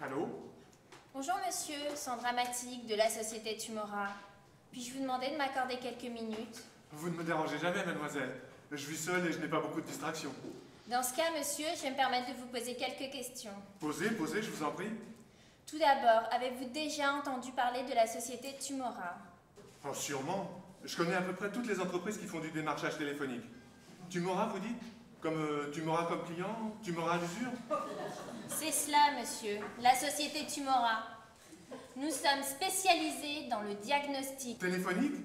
Allô? Bonjour monsieur, Sandra Matic de la société Tumora. Puis-je vous demander de m'accorder quelques minutes? Vous ne me dérangez jamais, mademoiselle. Je vis seul et je n'ai pas beaucoup de distractions. Dans ce cas, monsieur, je vais me permettre de vous poser quelques questions. Posez, je vous en prie. Tout d'abord, avez-vous déjà entendu parler de la société Tumora? Oh, sûrement. Je connais à peu près toutes les entreprises qui font du démarchage téléphonique. Tumora, vous dites? Comme Tumora comme client? Tumora à l'usure? C'est cela, monsieur, la société Tumora. Nous sommes spécialisés dans le diagnostic. Téléphonique?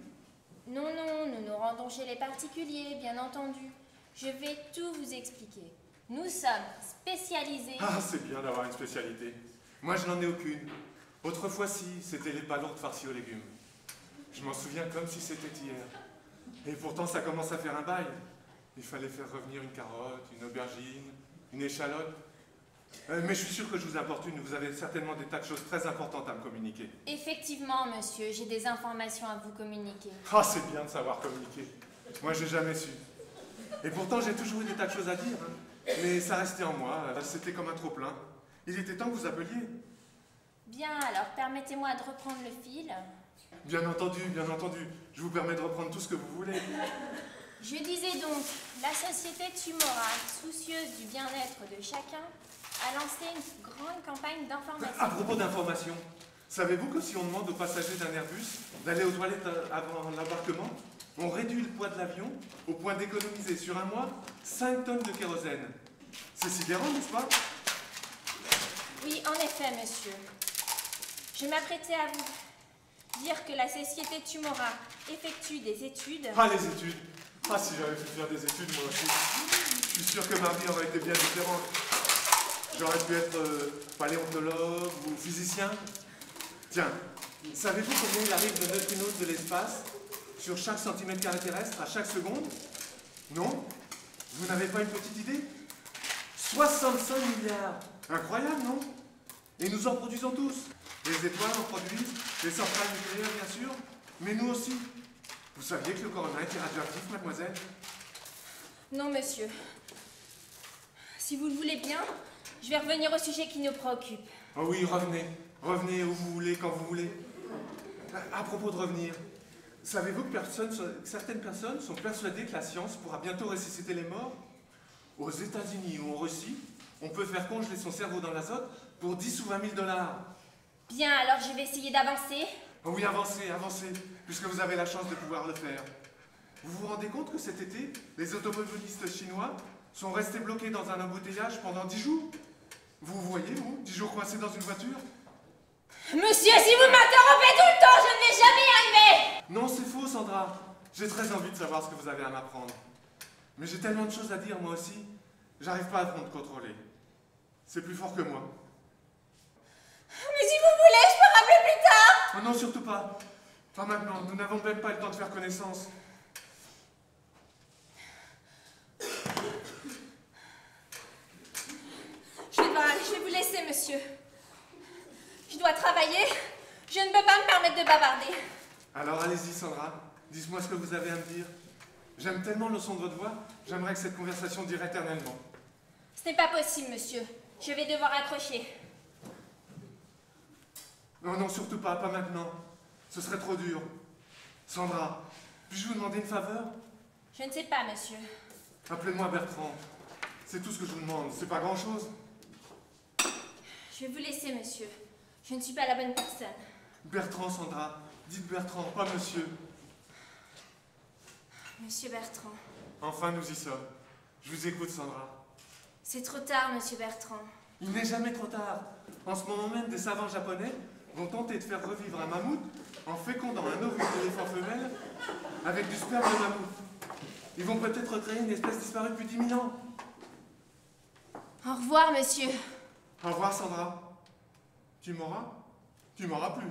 Non, nous nous rendons chez les particuliers, bien entendu. Je vais tout vous expliquer. Nous sommes spécialisés... Ah, c'est bien d'avoir une spécialité. Moi, je n'en ai aucune. Autrefois, si, c'était les palourdes farcies aux légumes. Je m'en souviens comme si c'était hier. Et pourtant, ça commence à faire un bail. Il fallait faire revenir une carotte, une aubergine, une échalote. Mais je suis sûr que je vous importune. Vous avez certainement des tas de choses très importantes à me communiquer. Effectivement, monsieur, j'ai des informations à vous communiquer. Ah, c'est bien de savoir communiquer. Moi, j'ai jamais su. Et pourtant, j'ai toujours eu des tas de choses à dire. Mais ça restait en moi. C'était comme un trop-plein. Il était temps que vous appeliez. Bien, alors permettez-moi de reprendre le fil. Bien entendu, bien entendu. Je vous permets de reprendre tout ce que vous voulez. Je disais donc, la société Tumora, soucieuse du bien-être de chacun, a lancé une grande campagne d'information. À propos d'information, savez-vous que si on demande aux passagers d'un Airbus d'aller aux toilettes avant l'embarquement, on réduit le poids de l'avion au point d'économiser sur un mois 5 tonnes de kérosène? C'est sidérant, n'est-ce pas? Oui, en effet, monsieur. Je m'apprêtais à vous dire que la société Tumora effectue des études... Ah, les études! Ah, si j'avais pu faire des études, moi aussi. Je suis sûr que ma vie aurait été bien différente. J'aurais pu être paléontologue ou physicien. Tiens, savez-vous combien il arrive de neutrinos de l'espace sur chaque centimètre carré terrestre à chaque seconde? Non? Vous n'avez pas une petite idée? 65 milliards! Incroyable, non? Et nous en produisons tous. Les étoiles en produisent, les centrales nucléaires, bien sûr, mais nous aussi. Vous saviez que le corona était radioactif, mademoiselle? Non, monsieur. Si vous le voulez bien, je vais revenir au sujet qui nous préoccupe. Oh oui, revenez. Revenez où vous voulez, quand vous voulez. À propos de revenir, savez-vous que certaines personnes sont persuadées que la science pourra bientôt ressusciter les morts? Aux États-Unis ou en Russie, on peut faire congeler son cerveau dans l'azote pour 10 ou 20 000 $. Bien, alors je vais essayer d'avancer. Oh oui, avancez, avancez, puisque vous avez la chance de pouvoir le faire. Vous vous rendez compte que cet été, les automobilistes chinois sont restés bloqués dans un embouteillage pendant 10 jours? Vous voyez, vous, 10 jours coincés dans une voiture? Monsieur, si vous m'interrompez tout le temps, je ne vais jamais y arriver! Non, c'est faux, Sandra. J'ai très envie de savoir ce que vous avez à m'apprendre. Mais j'ai tellement de choses à dire, moi aussi. J'arrive pas à vous contrôler. C'est plus fort que moi. Mais si vous voulez, je peux rappeler plus tard! Oh non, surtout pas. Pas maintenant. Nous n'avons même pas le temps de faire connaissance. Je vais vous laisser, monsieur. Je dois travailler. Je ne peux pas me permettre de bavarder. Alors allez-y, Sandra. Dites-moi ce que vous avez à me dire. J'aime tellement le son de votre voix. J'aimerais que cette conversation dure éternellement. Ce n'est pas possible, monsieur. Je vais devoir accrocher. Non, non, surtout pas. Pas maintenant. Ce serait trop dur. Sandra, puis-je vous demander une faveur? Je ne sais pas, monsieur. Appelez-moi Bertrand. C'est tout ce que je vous demande. C'est pas grand-chose. Je vais vous laisser, monsieur. Je ne suis pas la bonne personne. Bertrand, Sandra. Dites Bertrand, pas monsieur. Monsieur Bertrand. Enfin, nous y sommes. Je vous écoute, Sandra. C'est trop tard, monsieur Bertrand. Il n'est jamais trop tard. En ce moment même, des savants japonais vont tenter de faire revivre un mammouth en fécondant un ovule d'éléphant femelle avec du sperme de mammouth. Ils vont peut-être créer une espèce disparue depuis 10 000 ans. Au revoir, monsieur. Au revoir, Sandra. Tu m'auras plus.